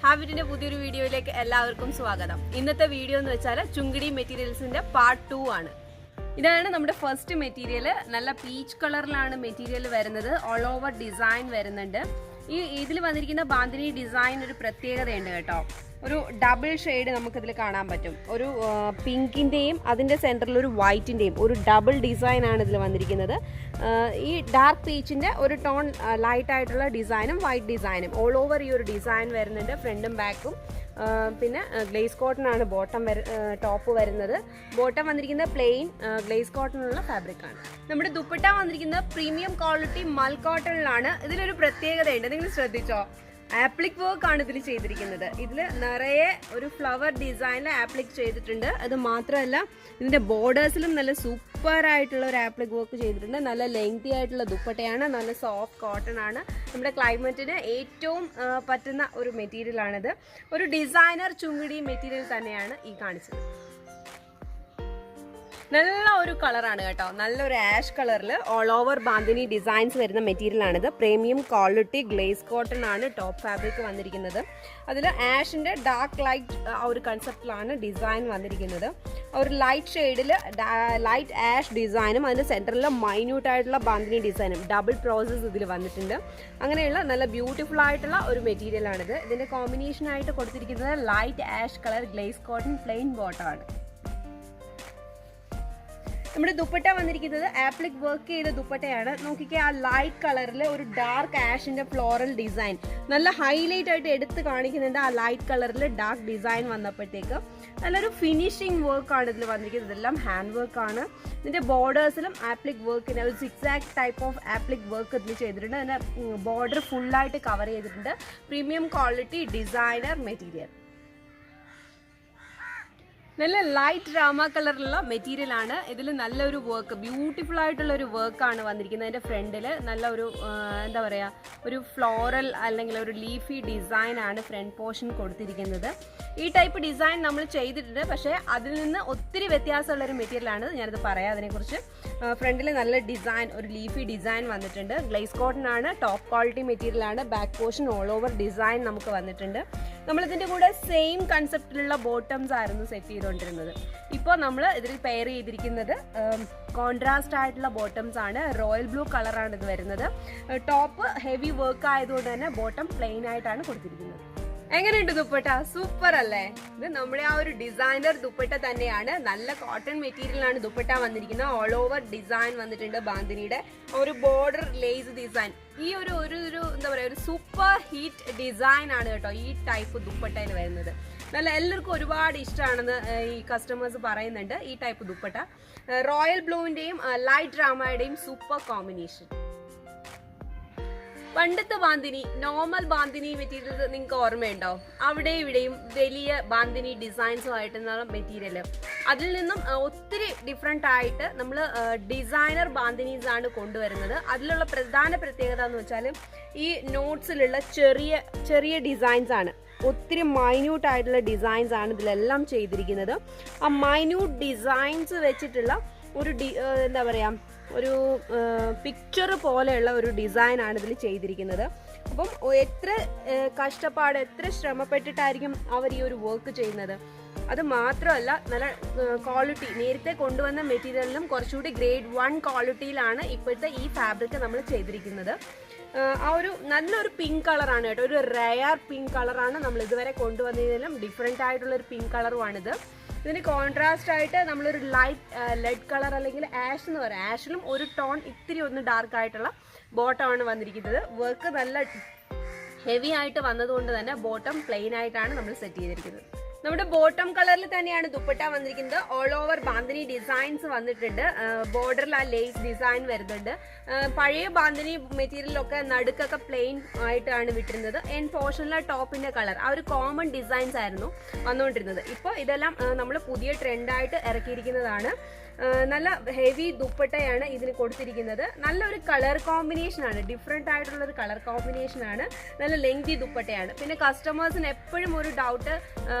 ഹാബിറ്റിന്റെ പുതിയൊരു വീഡിയോയിലേക്ക് എല്ലാവർക്കും സ്വാഗതം. ഇന്നത്തെ വീഡിയോ എന്ന് വെച്ചാൽ ചുങ്കിടി മെറ്റീരിയൽസിന്റെ പാർട്ട് 2 ആണ്. ഇതാണ് നമ്മുടെ ഫസ്റ്റ് മെറ്റീരിയൽ. നല്ല പീച്ച് കളറിലാണ് മെറ്റീരിയൽ വരുന്നത്. ഓൾ ഓവർ ഡിസൈൻ വരുന്നുണ്ട്. ഇതിൽ വന്നിരിക്കുന്ന ബാന്തിനി ഡിസൈൻ ഒരു പ്രത്യേകതയുണ്ട് കേട്ടോ. ഒരു ഡബിൾ ഷെയ്ഡ് നമുക്കിതിൽ കാണാൻ പറ്റും. ഒരു പിങ്കിൻ്റെയും അതിൻ്റെ സെൻറ്ററിൽ ഒരു വൈറ്റിൻ്റെയും ഒരു ഡബിൾ ഡിസൈൻ ആണ് ഇതിൽ വന്നിരിക്കുന്നത്. ഈ ഡാർക്ക് പീച്ചിൻ്റെ ഒരു ടോൺ ലൈറ്റ് ആയിട്ടുള്ള ഡിസൈനും വൈറ്റ് ഡിസൈനും ഓൾ ഓവർ ഈ ഒരു ഡിസൈൻ വരുന്നുണ്ട്. ഫ്രണ്ടും ബാക്കും. പിന്നെ ഗ്ലേസ് കോട്ടൺ ആണ് ടോപ്പ് വരുന്നത്. ബോട്ടം വന്നിരിക്കുന്നത് പ്ലെയിൻ ഗ്ലേസ് കോട്ടണിലുള്ള ഫാബ്രിക് ആണ്. നമ്മുടെ ദുപ്പട്ട വന്നിരിക്കുന്നത് പ്രീമിയം ക്വാളിറ്റി മൽ കോട്ടണിലാണ്. ഇതിലൊരു പ്രത്യേകതയുണ്ട്, നിങ്ങൾ ശ്രദ്ധിച്ചോ? ആപ്ലിക് വർക്ക് ആണ് ഇതിൽ ചെയ്തിരിക്കുന്നത്. ഇതിൽ നിറയെ ഒരു ഫ്ലവർ ഡിസൈനിൽ ആപ്ലിക് ചെയ്തിട്ടുണ്ട്. അത് മാത്രമല്ല ഇതിൻ്റെ ബോർഡേഴ്സിലും നല്ല സൂപ്പർ ആയിട്ടുള്ള ഒരു ആപ്ലിക് വർക്ക് ചെയ്തിട്ടുണ്ട്. നല്ല ലെങ്തി ആയിട്ടുള്ള ദുപ്പട്ടയാണ്. നല്ല സോഫ്റ്റ് കോട്ടൺ ആണ്. നമ്മുടെ ക്ലൈമറ്റിന് ഏറ്റവും പറ്റുന്ന ഒരു മെറ്റീരിയൽ ആണിത്. ഒരു ഡിസൈനർ ചുങ്കിടി മെറ്റീരിയൽ തന്നെയാണ് ഈ കാണിച്ചത്. നല്ല ഒരു കളറാണ് കേട്ടോ. നല്ലൊരു ആഷ് കളറിൽ ഓൾ ഓവർ ബാന്തിനി ഡിസൈൻസ് വരുന്ന മെറ്റീരിയൽ ആണിത്. പ്രീമിയം ക്വാളിറ്റി ഗ്ലേസ് കോട്ടൺ ആണ് ടോപ്പ് ഫാബ്രിക് വന്നിരിക്കുന്നത്. അതിൽ ആഷിൻ്റെ ഡാർക്ക് ലൈറ്റ് ആ ഒരു കൺസെപ്റ്റിലാണ് ഡിസൈൻ വന്നിരിക്കുന്നത്. ഒരു ലൈറ്റ് ഷെയ്ഡിൽ ലൈറ്റ് ആഷ് ഡിസൈനും അതിൻ്റെ സെൻറ്ററിൽ മൈന്യൂട്ടായിട്ടുള്ള ബാന്തിനി ഡിസൈനും ഡബിൾ പ്രോസസ് ഇതിൽ വന്നിട്ടുണ്ട്. അങ്ങനെയുള്ള നല്ല ബ്യൂട്ടിഫുൾ ആയിട്ടുള്ള ഒരു മെറ്റീരിയൽ ആണിത്. ഇതിൻ്റെ കോമ്പിനേഷനായിട്ട് കൊടുത്തിരിക്കുന്നത് light ash colour glaze cotton plain bottom ആണ്. നമ്മുടെ ദുപ്പട്ട വന്നിരിക്കുന്നത് ആപ്ലിക് വർക്ക് ചെയ്ത ദുപ്പട്ടയാണ്. നോക്കിക്കേ, ആ ലൈറ്റ് കളറിൽ ഒരു ഡാർക്ക് ആഷിന്റെ ഫ്ലോറൽ ഡിസൈൻ നല്ല ഹൈലൈറ്റ് ആയിട്ട് എടുത്ത് കാണിക്കുന്നുണ്ട്. ആ ലൈറ്റ് കളറിൽ ഡാർക്ക് ഡിസൈൻ വന്നപ്പോഴത്തേക്ക് നല്ലൊരു ഫിനിഷിംഗ് വർക്കാണ് ഇതിൽ വന്നിരിക്കുന്നത്. ഇതെല്ലാം ഹാൻഡ് വർക്കാണ്. ഇതിന്റെ ബോർഡേഴ്സിലും ആപ്ലിക് വർക്കിന് ഒരു സിക്സാക്ട് ടൈപ്പ് ഓഫ് ആപ്ലിക് വർക്ക് ഇതിൽ ചെയ്തിട്ടുണ്ട്. അതിന്റെ ബോർഡർ ഫുള്ളായിട്ട് കവർ ചെയ്തിട്ടുണ്ട്. Premium quality designer material. നല്ല ലൈറ്റ് രാമ കളറിലുള്ള മെറ്റീരിയൽ ആണ്. ഇതിൽ നല്ലൊരു വർക്ക്, ബ്യൂട്ടിഫുൾ ആയിട്ടുള്ള ഒരു വർക്കാണ് വന്നിരിക്കുന്നത്. അതിൻ്റെ ഫ്രണ്ടിൽ നല്ല ഒരു എന്താ പറയുക, ഒരു ഫ്ലോറൽ അല്ലെങ്കിൽ ഒരു ലീഫി ഡിസൈൻ ആണ് ഫ്രണ്ട് പോർഷൻ കൊടുത്തിരിക്കുന്നത്. ഈ ടൈപ്പ് ഡിസൈൻ നമ്മൾ ചെയ്തിട്ടുണ്ട്, പക്ഷേ അതിൽ നിന്ന് ഒത്തിരി വ്യത്യാസമുള്ളൊരു മെറ്റീരിയലാണ്. ഞാനത് പറയാം അതിനെക്കുറിച്ച്. ഫ്രണ്ടിൽ നല്ല ഡിസൈൻ, ഒരു ലീഫി ഡിസൈൻ വന്നിട്ടുണ്ട്. ഗ്ലേസ് കോട്ടൺ ആണ്, ടോപ്പ് ക്വാളിറ്റി മെറ്റീരിയൽ ആണ്. Back portion all over design നമുക്ക് വന്നിട്ടുണ്ട്. നമ്മളിതിൻ്റെ കൂടെ സെയിം കൺസെപ്റ്റിലുള്ള ബോട്ടംസ് ആയിരുന്നു സെറ്റ് ചെയ്തുകൊണ്ടിരുന്നത്. ഇപ്പോൾ നമ്മൾ ഇതിൽ പെയർ ചെയ്തിരിക്കുന്നത് കോൺട്രാസ്റ്റ് ആയിട്ടുള്ള ബോട്ടംസ് ആണ്. റോയൽ ബ്ലൂ കളറാണ് ഇത് വരുന്നത്. ടോപ്പ് ഹെവി വർക്ക് ആയതുകൊണ്ട് തന്നെ ബോട്ടം പ്ലെയിൻ ആയിട്ടാണ് കൊടുത്തിരിക്കുന്നത്. എങ്ങനെയുണ്ട് ദുപ്പട്ട? സൂപ്പർ അല്ലേ? ഇത് നമ്മുടെ ആ ഒരു ഡിസൈനർ ദുപ്പട്ട തന്നെയാണ്. നല്ല കോട്ടൺ മെറ്റീരിയലാണ് ദുപ്പട്ട വന്നിരിക്കുന്നത്. ഓൾ ഓവർ ഡിസൈൻ വന്നിട്ടുണ്ട്. ബാന്തിനിയുടെ ഒരു ബോർഡർ ലേസ് ഡിസൈൻ. ഈ ഒരു എന്താ പറയുക, ഒരു സൂപ്പർ ഹീറ്റ് ഡിസൈൻ ആണ് കേട്ടോ ഈ ടൈപ്പ് ദുപ്പട്ടയിൽ വരുന്നത്. നല്ല എല്ലാവർക്കും ഒരുപാട് ഇഷ്ടമാണെന്ന് ഈ കസ്റ്റമേഴ്സ് പറയുന്നുണ്ട് ഈ ടൈപ്പ് ദുപ്പട്ട. റോയൽ ബ്ലൂവിൻ്റെയും ലൈറ്റ് ഡ്രാമയുടെയും സൂപ്പർ കോമ്പിനേഷൻ. പണ്ടത്തെ ബാന്തിനി, നോർമൽ ബാന്തിനി മെറ്റീരിയൽ നിങ്ങൾക്ക് ഓർമ്മയുണ്ടോ? അവിടെ ഇവിടെയും വലിയ ബാന്തിനി ഡിസൈൻസുമായിട്ടുള്ള മെറ്റീരിയൽ. അതിൽ നിന്നും ഒത്തിരി ഡിഫറെൻ്റ് ആയിട്ട് നമ്മൾ ഡിസൈനർ ബാന്തിനീസ് ആണ് കൊണ്ടുവരുന്നത്. അതിലുള്ള പ്രധാന പ്രത്യേകത എന്ന് വെച്ചാൽ ഈ നോട്ട്സിലുള്ള ചെറിയ ചെറിയ ഡിസൈൻസ് ആണ്. ഒത്തിരി മൈന്യൂട്ട് ആയിട്ടുള്ള ഡിസൈൻസ് ആണ് ഇതിലെല്ലാം ചെയ്തിരിക്കുന്നത്. ആ മൈന്യൂട്ട് ഡിസൈൻസ് വെച്ചിട്ടുള്ള ഒരു എന്താ പറയുക, ഒരു പിക്ചർ പോലെയുള്ള ഒരു ഡിസൈനാണ് ഇതിൽ ചെയ്തിരിക്കുന്നത്. അപ്പം എത്ര കഷ്ടപ്പാട്, എത്ര ശ്രമപ്പെട്ടിട്ടായിരിക്കും അവർ ഈ ഒരു വർക്ക് ചെയ്യുന്നത്. അത് മാത്രമല്ല നല്ല ക്വാളിറ്റി, നേരത്തെ കൊണ്ടുവന്ന മെറ്റീരിയലിനും കുറച്ചുകൂടി ഗ്രേഡ് 1 ക്വാളിറ്റിയിലാണ് ഇപ്പോഴത്തെ ഈ ഫാബ്രിക് നമ്മൾ ചെയ്തിരിക്കുന്നത്. ആ ഒരു നല്ലൊരു പിങ്ക് കളറാണ് കേട്ടോ. ഒരു റെയർ പിങ്ക് കളറാണ് നമ്മൾ ഇതുവരെ കൊണ്ടുവന്നതിലും ഡിഫറെൻ്റ് ആയിട്ടുള്ളൊരു പിങ്ക് കളറുമാണിത്. ഇതിന് കോൺട്രാസ്റ്റ് ആയിട്ട് നമ്മളൊരു ലൈറ്റ് ലെഡ് കളർ അല്ലെങ്കിൽ ആഷ് എന്ന് പറയാം. ആഷിലും ഒരു ടോൺ ഇത്തിരി ഒന്ന് ഡാർക്ക് ആയിട്ടുള്ള ബോട്ടമാണ് വന്നിരിക്കുന്നത്. വർക്ക് നല്ല ഹെവി ആയിട്ട് വന്നതുകൊണ്ട് തന്നെ ബോട്ടം പ്ലെയിൻ ആയിട്ടാണ് നമ്മൾ സെറ്റ് ചെയ്തിരിക്കുന്നത്. നമ്മുടെ ബോട്ടം കളറിൽ തന്നെയാണ് ദുപ്പട്ട വന്നിരിക്കുന്നത്. ഓൾ ഓവർ ബാന്തിനി ഡിസൈൻസ് വന്നിട്ടുണ്ട്. ബോർഡറിൽ ആ ലേസ് ഡിസൈൻ വരുന്നുണ്ട്. പഴയ ബാന്തിനി മെറ്റീരിയലൊക്കെ നടുക്കൊക്കെ പ്ലെയിൻ ആയിട്ടാണ് വിട്ടിരുന്നത്. എൻഡ് പോർഷനിലെ ടോപ്പിന്റെ കളർ ആ ഒരു കോമൺ ഡിസൈൻസ് ആയിരുന്നു വന്നുകൊണ്ടിരുന്നത്. ഇപ്പോൾ ഇതെല്ലാം നമ്മൾ പുതിയ ട്രെൻഡായിട്ട് ഇറക്കിയിരിക്കുന്നതാണ്. നല്ല ഹെവി ദുപ്പട്ടയാണ് ഇതിന് കൊടുത്തിരിക്കുന്നത്. നല്ലൊരു കളർ കോമ്പിനേഷനാണ്, ഡിഫറെൻ്റ് ആയിട്ടുള്ളൊരു കളർ കോമ്പിനേഷനാണ്. നല്ല ലെങ്തി ദുപ്പട്ടയാണ്. പിന്നെ കസ്റ്റമേഴ്സിന് എപ്പോഴും ഒരു ഡൗട്ട്,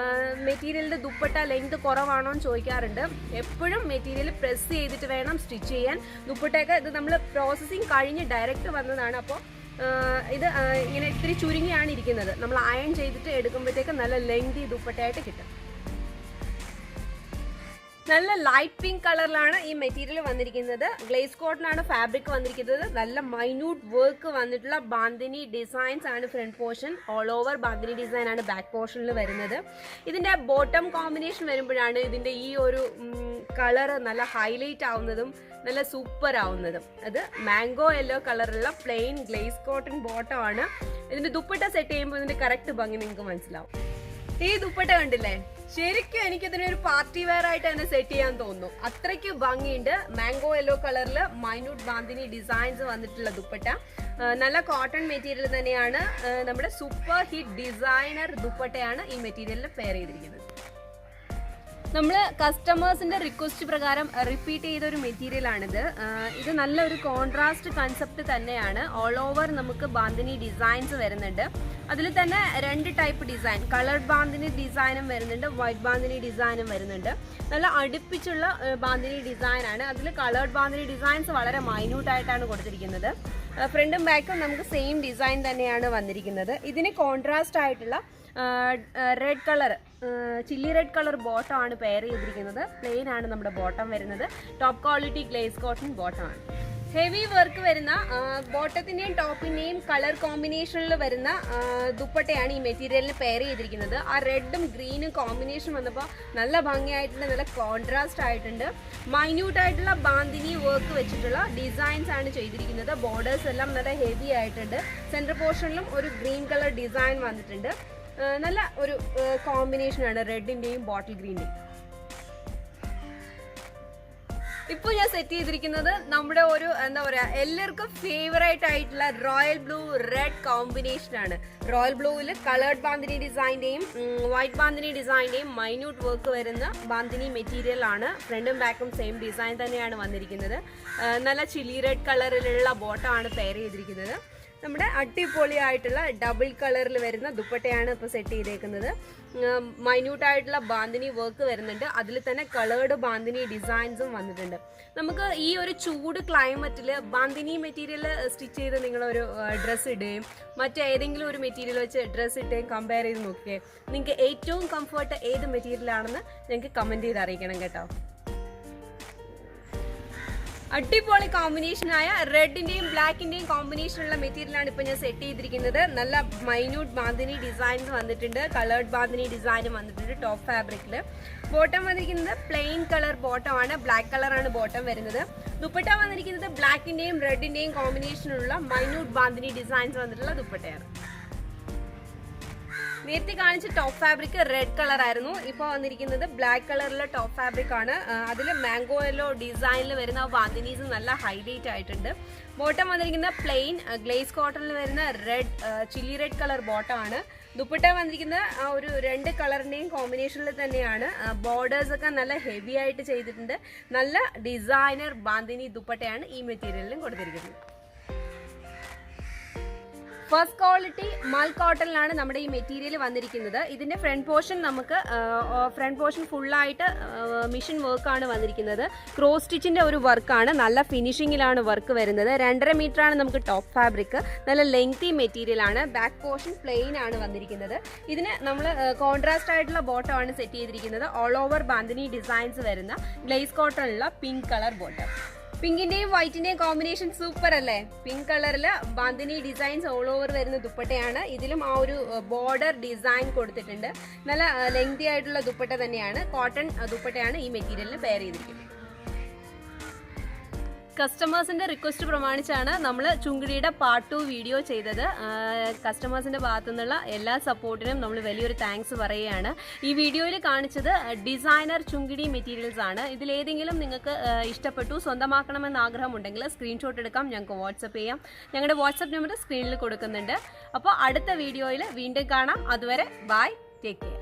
മെറ്റീരിയലിൻ്റെ ദുപ്പട്ട ലെങ്ത് കുറവാണോ എന്ന് ചോദിക്കാറുണ്ട്. എപ്പോഴും മെറ്റീരിയൽ പ്രസ് ചെയ്തിട്ട് വേണം സ്റ്റിച്ച് ചെയ്യാൻ. ദുപ്പട്ടയൊക്കെ ഇത് നമ്മൾ പ്രോസസ്സിങ് കഴിഞ്ഞ് ഡയറക്റ്റ് വന്നതാണ്. അപ്പോൾ ഇത് ഇങ്ങനെ ഇത്തിരി ചുരുങ്ങിയാണ് ഇരിക്കുന്നത്. നമ്മൾ അയൺ ചെയ്തിട്ട് എടുക്കുമ്പോഴത്തേക്ക് നല്ല ലെങ്തി ദുപ്പട്ടയായിട്ട് കിട്ടും. നല്ല ലൈറ്റ് പിങ്ക് കളറിലാണ് ഈ മെറ്റീരിയൽ വന്നിരിക്കുന്നത്. ഗ്ലേസ് കോട്ടൺ ആണ് ഫാബ്രിക് വന്നിരിക്കുന്നത്. നല്ല മൈന്യൂട്ട് വർക്ക് വന്നിട്ടുള്ള ബാന്തിനി ഡിസൈൻസ് ആണ് front portion. All over bandhani design ആണ് ബാക്ക് പോർഷനിൽ വരുന്നത്. ഇതിന്റെ ബോട്ടം കോമ്പിനേഷൻ വരുമ്പോഴാണ് ഇതിന്റെ ഈ ഒരു കളർ നല്ല ഹൈലൈറ്റ് ആവുന്നതും നല്ല സൂപ്പർ ആവുന്നതും. അത് മാംഗോ യെല്ലോ കളറുള്ള പ്ലെയിൻ ഗ്ലേസ് കോട്ടൺ ബോട്ടം ആണ്. ഇതിന്റെ ദുപ്പട്ട സെറ്റ് ചെയ്യുമ്പോൾ ഇതിന്റെ കറക്റ്റ് ഭംഗി നിങ്ങൾക്ക് മനസ്സിലാവും. ഈ ദുപ്പട്ട കണ്ടില്ലേ, ശരിക്കും എനിക്കിതിനെ ഒരു പാർട്ടി വെയർ ആയിട്ട് തന്നെ സെറ്റ് ചെയ്യാൻ തോന്നുന്നു. അത്രയ്ക്ക് ഭംഗിയുണ്ട്. മാംഗോ യെല്ലോ കളറിൽ മൈന്യൂട്ട് ബാന്തിനി ഡിസൈൻസ് വന്നിട്ടുള്ള ദുപ്പട്ട. നല്ല കോട്ടൺ മെറ്റീരിയൽ തന്നെയാണ്. നമ്മുടെ സൂപ്പർ ഹിറ്റ് ഡിസൈനർ ദുപ്പട്ടയാണ് ഈ മെറ്റീരിയലിൽ പെയർ ചെയ്തിരിക്കുന്നത്. നമ്മൾ കസ്റ്റമേഴ്സിന്റെ റിക്വസ്റ്റ് പ്രകാരം റിപ്പീറ്റ് ചെയ്ത ഒരു മെറ്റീരിയൽ ആണിത്. ഇത് നല്ലൊരു കോൺട്രാസ്റ്റ് കൺസെപ്റ്റ് തന്നെയാണ്. ഓൾ ഓവർ നമുക്ക് ബാന്തിനി ഡിസൈൻസ് വരുന്നുണ്ട്. അതിൽ തന്നെ 2 ടൈപ്പ് ഡിസൈൻ, കളർഡ് ബാന്തിനി ഡിസൈനും വരുന്നുണ്ട്, വൈറ്റ് ബാന്തിനി ഡിസൈനും വരുന്നുണ്ട്. നല്ല അടുപ്പിച്ചുള്ള ബാന്തിനി ഡിസൈൻ ആണ്. അതിൽ കളർഡ് ബാന്തിനി ഡിസൈൻസ് വളരെ മൈന്യൂട്ട് ആയിട്ടാണ് കൊടുത്തിരിക്കുന്നത്. ഫ്രണ്ടും ബാക്കും നമുക്ക് സെയിം ഡിസൈൻ തന്നെയാണ് വന്നിരിക്കുന്നത്. ഇതിന് കോൺട്രാസ്റ്റ് ആയിട്ടുള്ള red colour, chilli red colour bottom ആണ് പെയർ ചെയ്തിരിക്കുന്നത്. പ്ലെയിൻ ആണ് നമ്മുടെ ബോട്ടം വരുന്നത്. Top quality glaze cotton bottom ആണ്. ഹെവി വർക്ക് വരുന്ന ബോട്ടത്തിന്റെയും ടോപ്പിന്റെയും കളർ കോമ്പിനേഷനിൽ വരുന്ന ദുപ്പട്ടയാണ് ഈ മെറ്റീരിയലിന് പെയർ ചെയ്തിരിക്കുന്നത്. ആ റെഡും ഗ്രീനും കോമ്പിനേഷൻ വന്നപ്പോൾ നല്ല ഭംഗിയായിട്ടുണ്ട്, നല്ല കോൺട്രാസ്റ്റ് ആയിട്ടുണ്ട്. മൈന്യൂട്ട് ആയിട്ടുള്ള ബാന്തിനി വർക്ക് വെച്ചിട്ടുള്ള ഡിസൈൻസ് ആണ് ചെയ്തിരിക്കുന്നത്. ബോർഡേഴ്സ് എല്ലാം നല്ല ഹെവി ആയിട്ടുണ്ട്. സെൻട്രൽ പോർഷനിലും ഒരു ഗ്രീൻ കളർ ഡിസൈൻ വന്നിട്ടുണ്ട്. നല്ല ഒരു കോമ്പിനേഷനാണ് റെഡിന്റെയും ബോട്ടിൽ ഗ്രീന്റെയും. ഇപ്പോൾ ഞാൻ സെറ്റ് ചെയ്തിരിക്കുന്നത് നമ്മുടെ ഒരു എന്താ പറയാ, എല്ലാവർക്കും ഫേവറേറ്റ് ആയിട്ടുള്ള റോയൽ ബ്ലൂ റെഡ് കോമ്പിനേഷൻ ആണ്. റോയൽ ബ്ലൂവിൽ കളേർഡ് ബാന്തിനി ഡിസൈൻ്റെയും വൈറ്റ് ബാന്തിനി ഡിസൈൻ്റെയും മൈന്യൂട്ട് വർക്ക് വരുന്ന ബാന്തിനി മെറ്റീരിയൽ ആണ്. ഫ്രണ്ടും ബാക്കും സെയിം ഡിസൈൻ തന്നെയാണ് വന്നിരിക്കുന്നത്. നല്ല ചില്ലി റെഡ് കളറിലുള്ള ബോട്ടം ആണ് പെയർ ചെയ്തിരിക്കുന്നത്. നമ്മുടെ അടിപൊളിയായിട്ടുള്ള ഡബിൾ കളറിൽ വരുന്ന ദുപ്പട്ടയാണ് ഇപ്പോൾ സെറ്റ് ചെയ്തേക്കുന്നത്. മൈന്യൂട്ടായിട്ടുള്ള ബാന്തിനി വർക്ക് വരുന്നുണ്ട്. അതിൽ തന്നെ കളേർഡ് ബാന്തിനി ഡിസൈൻസും വന്നിട്ടുണ്ട്. നമുക്ക് ഈ ഒരു ചൂട് ക്ലൈമറ്റിൽ ബാന്തിനി മെറ്റീരിയൽ സ്റ്റിച്ച് ചെയ്ത് നിങ്ങളൊരു ഡ്രസ്സ് ഇടുകയും മറ്റേതെങ്കിലും ഒരു മെറ്റീരിയൽ വെച്ച് ഡ്രസ്സ് ഇട്ടുകയും കമ്പയർ ചെയ്ത് നോക്കിയേ, നിങ്ങൾക്ക് ഏറ്റവും കംഫർട്ട് ഏത് മെറ്റീരിയലാണെന്ന് ഞങ്ങൾക്ക് കമൻറ്റ് ചെയ്ത് അറിയിക്കണം കേട്ടോ. അടിപൊളി കോമ്പിനേഷനായ റെഡിന്റെയും ബ്ലാക്കിന്റെയും കോമ്പിനേഷനുള്ള മെറ്റീരിയലാണ് ഇപ്പോൾ ഞാൻ സെറ്റ് ചെയ്തിരിക്കുന്നത്. നല്ല മൈന്യൂട്ട് ബാന്തിനി ഡിസൈൻസ് വന്നിട്ടുണ്ട്. കളേർഡ് ബാന്തിനി ഡിസൈനും വന്നിട്ടുണ്ട് ടോപ്പ് ഫാബ്രിക്കിൽ. ബോട്ടം വന്നിരിക്കുന്നത് പ്ലെയിൻ കളർ ബോട്ടം ആണ്. ബ്ലാക്ക് കളറാണ് ബോട്ടം വരുന്നത്. ദുപ്പട്ട വന്നിരിക്കുന്നത് ബ്ലാക്കിന്റെയും റെഡിന്റെയും കോമ്പിനേഷനുള്ള മൈന്യൂട്ട് ബാന്തിനി ഡിസൈൻസ് വന്നിട്ടുള്ള ദുപ്പട്ടയാണ്. നേരത്തെ കാണിച്ച ടോപ്പ് ഫാബ്രിക് റെഡ് കളർ ആയിരുന്നു. ഇപ്പോൾ വന്നിരിക്കുന്നത് ബ്ലാക്ക് കളറിലെ ടോപ്പ് ഫാബ്രിക് ആണ്. അതിൽ മാംഗോ യെല്ലോ ഡിസൈനിൽ വരുന്ന ബാന്തിനീസ് നല്ല ഹൈലൈറ്റ് ആയിട്ടുണ്ട്. ബോട്ടം വന്നിരിക്കുന്ന പ്ലെയിൻ ഗ്ലേസ് കോട്ടണിൽ വരുന്ന red chilli red colour bottom ആണ്. ദുപ്പട്ട വന്നിരിക്കുന്ന ആ ഒരു 2 കളറിന്റെയും കോമ്പിനേഷനിൽ തന്നെയാണ്. ബോർഡേഴ്സ് ഒക്കെ നല്ല ഹെവി ആയിട്ട് ചെയ്തിട്ടുണ്ട്. നല്ല ഡിസൈനർ ബാന്തിനി ദുപ്പട്ടയാണ് ഈ മെറ്റീരിയലിലും കൊടുത്തിരിക്കുന്നത്. ഫസ്റ്റ് ക്വാളിറ്റി മൽ കോട്ടണിലാണ് നമ്മുടെ ഈ മെറ്റീരിയൽ വന്നിരിക്കുന്നത്. ഇതിന്റെ ഫ്രണ്ട് പോർഷൻ ഫുള്ളായിട്ട് മിഷൻ വർക്കാണ് വന്നിരിക്കുന്നത്. ക്രോസ് സ്റ്റിച്ചിന്റെ ഒരു വർക്കാണ്. നല്ല ഫിനിഷിങ്ങിലാണ് വർക്ക് വരുന്നത്. 2.5 മീറ്റർ ആണ് നമുക്ക് ടോപ്പ് ഫാബ്രിക്. നല്ല ലെങ്തി മെറ്റീരിയൽ ആണ്. ബാക്ക് പോർഷൻ പ്ലെയിൻ ആണ് വന്നിരിക്കുന്നത്. ഇതിന് നമ്മൾ കോൺട്രാസ്റ്റ് ആയിട്ടുള്ള ബോട്ടം ആണ് സെറ്റ് ചെയ്തിരിക്കുന്നത്. ഓൾ ഓവർ ബാന്തിനി ഡിസൈൻസ് വരുന്ന ഗ്ലേസ് കോട്ടണിലുള്ള പിങ്ക് കളർ ബോട്ടം. പിങ്കിന്റെയും വൈറ്റിന്റെയും കോമ്പിനേഷൻ സൂപ്പർ അല്ലേ? പിങ്ക് കളറില് ബാന്തിനി ഡിസൈൻസ് ഓൾ ഓവർ വരുന്ന ദുപ്പട്ടയാണ്. ഇതിലും ആ ഒരു ബോർഡർ ഡിസൈൻ കൊടുത്തിട്ടുണ്ട്. നല്ല ലെങ്തി ആയിട്ടുള്ള ദുപ്പട്ട തന്നെയാണ്. കോട്ടൺ ദുപ്പട്ടയാണ് ഈ മെറ്റീരിയലിന് പെയർ ചെയ്തിരിക്കുന്നത്. കസ്റ്റമേഴ്സിന്റെ റിക്വസ്റ്റ് പ്രമാണിച്ചാണ് നമ്മൾ ചുങ്കിടിയുടെ പാർട്ട് 2 വീഡിയോ ചെയ്തത്. കസ്റ്റമേഴ്സിന്റെ ഭാഗത്തു നിന്നുള്ള എല്ലാ സപ്പോർട്ടിനും നമ്മൾ വലിയൊരു താങ്ക്സ് പറയുകയാണ്. ഈ വീഡിയോയിൽ കാണിച്ചത് ഡിസൈനർ ചുങ്കിടി മെറ്റീരിയൽസ് ആണ്. ഇതിലേതെങ്കിലും നിങ്ങൾക്ക് ഇഷ്ടപ്പെട്ടു, സ്വന്തമാക്കണമെന്ന് ആഗ്രഹമുണ്ടെങ്കിൽ സ്ക്രീൻഷോട്ട് എടുക്കാം, ഞങ്ങൾക്ക് വാട്സപ്പ് ചെയ്യാം. ഞങ്ങളുടെ വാട്സപ്പ് നമ്പർ സ്ക്രീനിൽ കൊടുക്കുന്നുണ്ട്. അപ്പോൾ അടുത്ത വീഡിയോയിൽ വീണ്ടും കാണാം. അതുവരെ ബൈ, ടേക്ക് കെയർ.